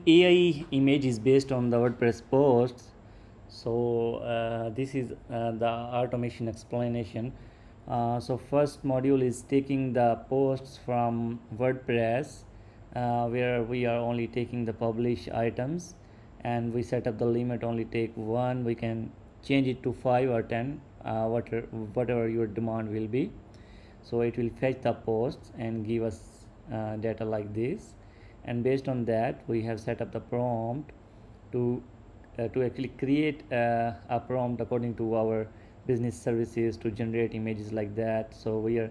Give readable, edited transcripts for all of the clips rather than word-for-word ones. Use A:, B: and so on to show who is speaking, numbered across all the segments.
A: AI image is based on the WordPress posts. So this is the automation explanation. So first module is taking the posts from WordPress, where we are only taking the publish items, and we set up the limit only take one. We can change it to 5 or 10, whatever your demand will be. So it will fetch the posts and give us data like this, and based on that we have set up the prompt to actually create a prompt according to our business services to generate images like that. So we are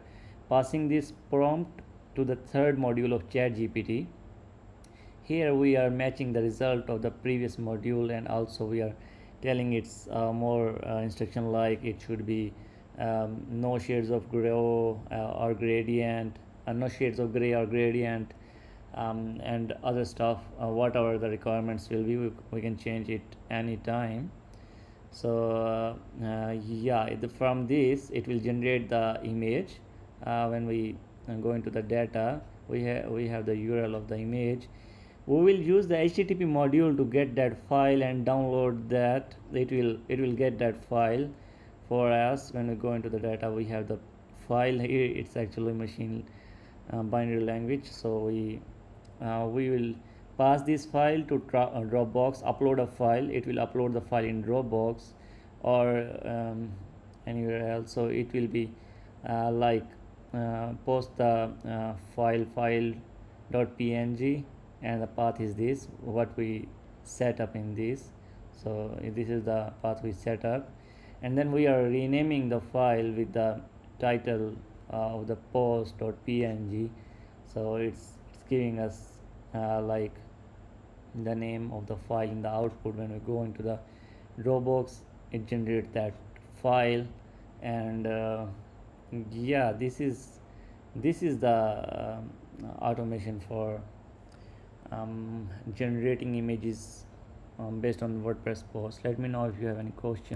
A: passing this prompt to the third module of ChatGPT. Here we are matching the result of the previous module, and also we are telling it's more instruction like it should be no shades of gray or gradient, no shades of gray or gradient, and other stuff. Whatever the requirements will be, we can change it anytime. So yeah, from this it will generate the image. When we go into the data, we have the URL of the image. We will use the HTTP module to get that file and download that. It will get that file for us. When we go into the data, we have the file here. It's actually machine binary language. So we will pass this file to Dropbox, upload a file. It will upload the file in Dropbox or anywhere else. So it will be post the file.png, and the path is this what we set up in this. So this is the path we set up, and then we are renaming the file with the title of the post.png. So it's giving us like the name of the file in the output. When we go into the Dropbox, it generates that file. And yeah, this is the automation for generating images based on WordPress posts. Let me know if you have any questions.